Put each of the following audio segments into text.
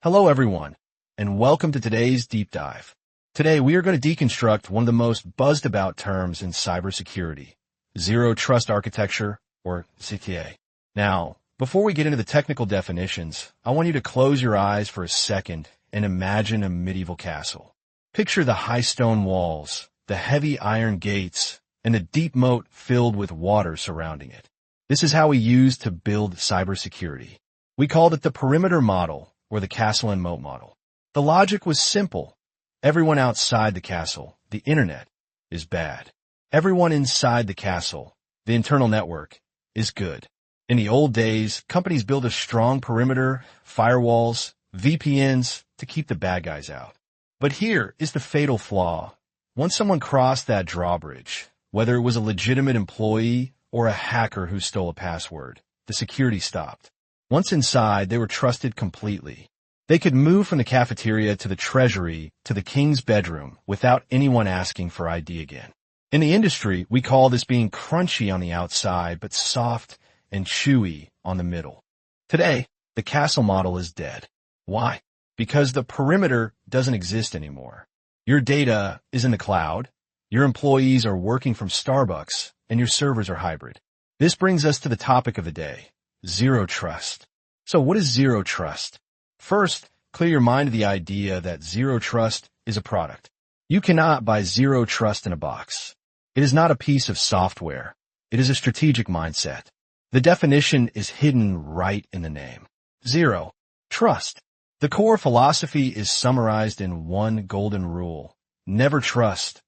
Hello everyone, and welcome to today's deep dive. Today we are going to deconstruct one of the most buzzed about terms in cybersecurity, Zero Trust Architecture, or ZTA. Now, before we get into the technical definitions, I want you to close your eyes for a second and imagine a medieval castle. Picture the high stone walls, the heavy iron gates, and a deep moat filled with water surrounding it. This is how we used to build cybersecurity. We called it the perimeter model, or the castle-and-moat model. The logic was simple. Everyone outside the castle, the internet, is bad. Everyone inside the castle, the internal network, is good. In the old days, companies built a strong perimeter, firewalls, VPNs to keep the bad guys out. But here is the fatal flaw. Once someone crossed that drawbridge, whether it was a legitimate employee or a hacker who stole a password, the security stopped. Once inside, they were trusted completely. They could move from the cafeteria to the treasury to the king's bedroom without anyone asking for ID again. In the industry, we call this being crunchy on the outside, but soft and chewy on the middle. Today, the castle model is dead. Why? Because the perimeter doesn't exist anymore. Your data is in the cloud, your employees are working from Starbucks, and your servers are hybrid. This brings us to the topic of the day. Zero trust. So what is zero trust? First, clear your mind of the idea that zero trust is a product. You cannot buy zero trust in a box. It is not a piece of software. It is a strategic mindset. The definition is hidden right in the name. Zero trust. The core philosophy is summarized in one golden rule. Never trust,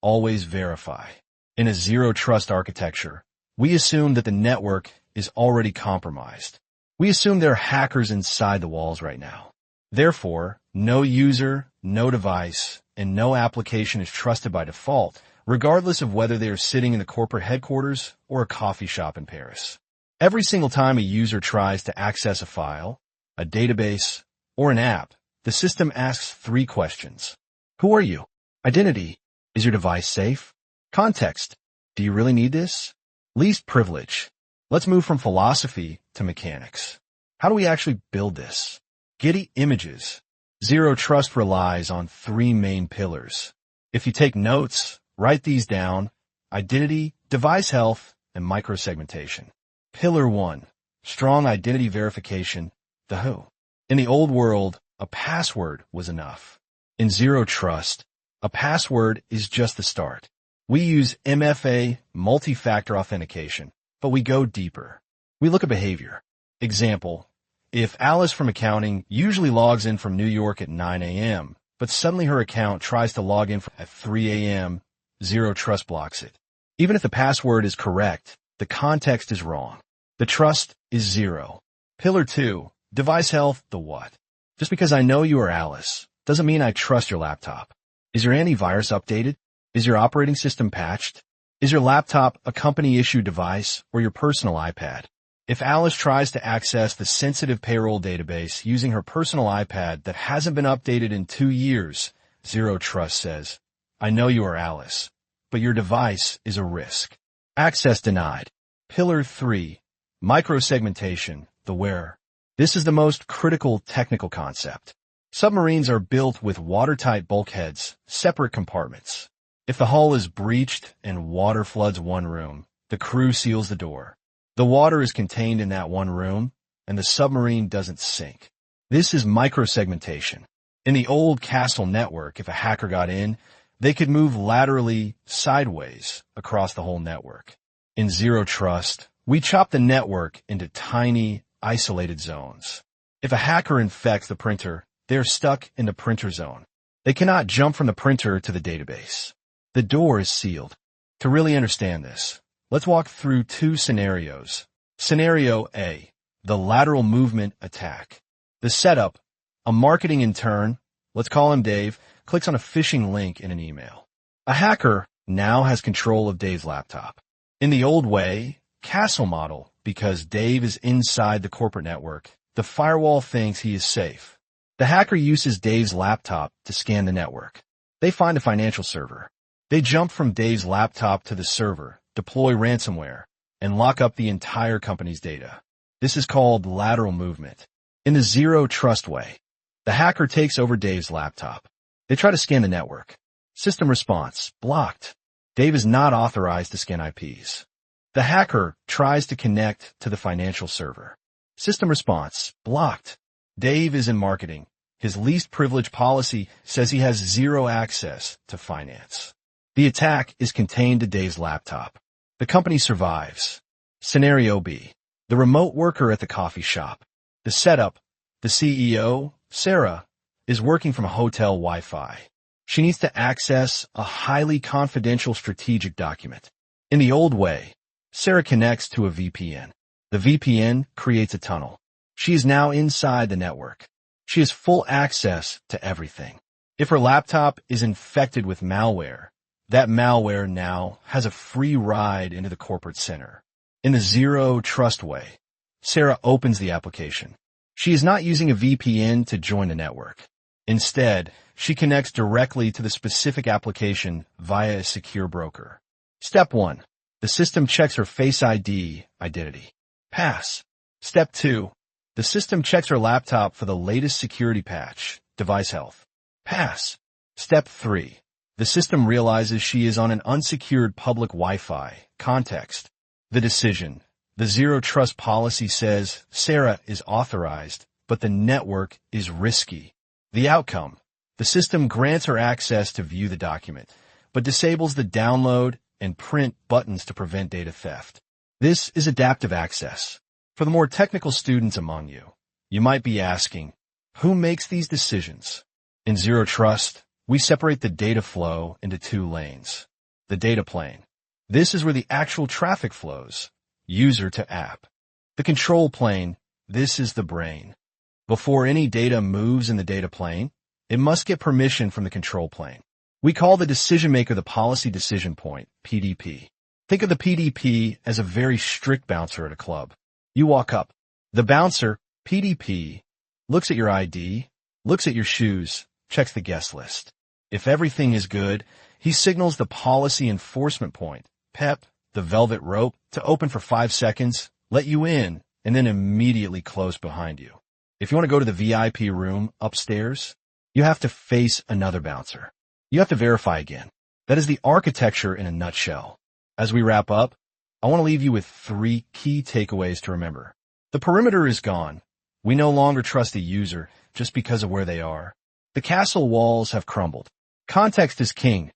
always verify. In a zero trust architecture, we assume that the network is already compromised. We assume there are hackers inside the walls right now. Therefore, no user, no device, and no application is trusted by default, regardless of whether they are sitting in the corporate headquarters or a coffee shop in Paris. Every single time a user tries to access a file, a database, or an app, the system asks three questions. Who are you? Identity. Is your device safe? Context. Do you really need this? Least privilege. Let's move from philosophy to mechanics. How do we actually build this? Giddy images. Zero trust relies on three main pillars. If you take notes, write these down: identity, device health, and micro-segmentation. Pillar 1. Strong identity verification, the who. In the old world, a password was enough. In zero trust, a password is just the start. We use MFA, multi-factor authentication, but we go deeper. We look at behavior. Example, if Alice from accounting usually logs in from New York at 9 a.m., but suddenly her account tries to log in at 3 a.m., zero trust blocks it. Even if the password is correct, the context is wrong. The trust is zero. Pillar 2, device health, the what. Just because I know you are Alice doesn't mean I trust your laptop. Is your antivirus updated? Is your operating system patched? Is your laptop a company-issued device or your personal iPad? If Alice tries to access the sensitive payroll database using her personal iPad that hasn't been updated in 2 years, zero trust says, I know you are Alice, but your device is a risk. Access denied. Pillar 3, micro-segmentation, the where. This is the most critical technical concept. Submarines are built with watertight bulkheads, separate compartments. If the hull is breached and water floods one room, the crew seals the door. The water is contained in that one room, and the submarine doesn't sink. This is micro-segmentation. In the old castle network, if a hacker got in, they could move laterally, sideways, across the whole network. In zero trust, we chop the network into tiny, isolated zones. If a hacker infects the printer, they are stuck in the printer zone. They cannot jump from the printer to the database. The door is sealed. To really understand this, let's walk through 2 scenarios. Scenario A, the lateral movement attack. The setup, a marketing intern, let's call him Dave, clicks on a phishing link in an email. A hacker now has control of Dave's laptop. In the old way, castle model, because Dave is inside the corporate network, the firewall thinks he is safe. The hacker uses Dave's laptop to scan the network. They find a financial server. They jump from Dave's laptop to the server, deploy ransomware, and lock up the entire company's data. This is called lateral movement. In the zero trust way, The hacker takes over Dave's laptop. They try to scan the network. System response, blocked. Dave is not authorized to scan IPs. The hacker tries to connect to the financial server. System response, blocked. Dave is in marketing. His least privilege policy says he has zero access to finance. The attack is contained to Dave's laptop. The company survives. Scenario B. The remote worker at the coffee shop. The setup. The CEO, Sarah, is working from a hotel Wi-Fi. She needs to access a highly confidential strategic document. In the old way, Sarah connects to a VPN. The VPN creates a tunnel. She is now inside the network. She has full access to everything. If her laptop is infected with malware, that malware now has a free ride into the corporate center. In the zero trust way, Sarah opens the application. She is not using a VPN to join the network. Instead, she connects directly to the specific application via a secure broker. Step 1. The system checks her Face ID identity. Pass. Step 2. The system checks her laptop for the latest security patch, device health. Pass. Step 3. The system realizes she is on an unsecured public Wi-Fi. Context. The decision. The zero trust policy says Sarah is authorized, but the network is risky. The outcome. The system grants her access to view the document, but disables the download and print buttons to prevent data theft. This is adaptive access. For the more technical students among you, you might be asking, who makes these decisions? In Zero Trust, we separate the data flow into 2 lanes. The data plane. This is where the actual traffic flows, user to app. The control plane. This is the brain. Before any data moves in the data plane, it must get permission from the control plane. We call the decision maker the policy decision point, PDP. Think of the PDP as a very strict bouncer at a club. You walk up. The bouncer, PDP, looks at your ID, looks at your shoes, checks the guest list. If everything is good, he signals the policy enforcement point, PEP, the velvet rope, to open for 5 seconds, let you in, and then immediately close behind you. If you want to go to the VIP room upstairs, you have to face another bouncer. You have to verify again. That is the architecture in a nutshell. As we wrap up, I want to leave you with 3 key takeaways to remember. The perimeter is gone. We no longer trust a user just because of where they are. The castle walls have crumbled. Context is king.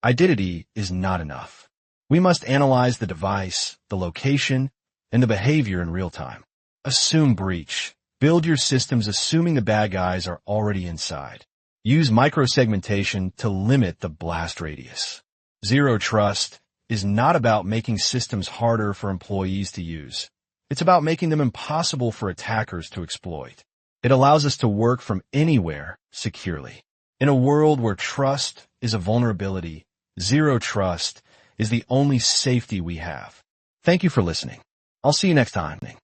Identity is not enough. We must analyze the device, the location, and the behavior in real time. Assume breach. Build your systems assuming the bad guys are already inside. Use micro-segmentation to limit the blast radius. Zero trust is not about making systems harder for employees to use. It's about making them impossible for attackers to exploit. It allows us to work from anywhere securely. In a world where trust is a vulnerability, zero trust is the only safety we have. Thank you for listening. I'll see you next time.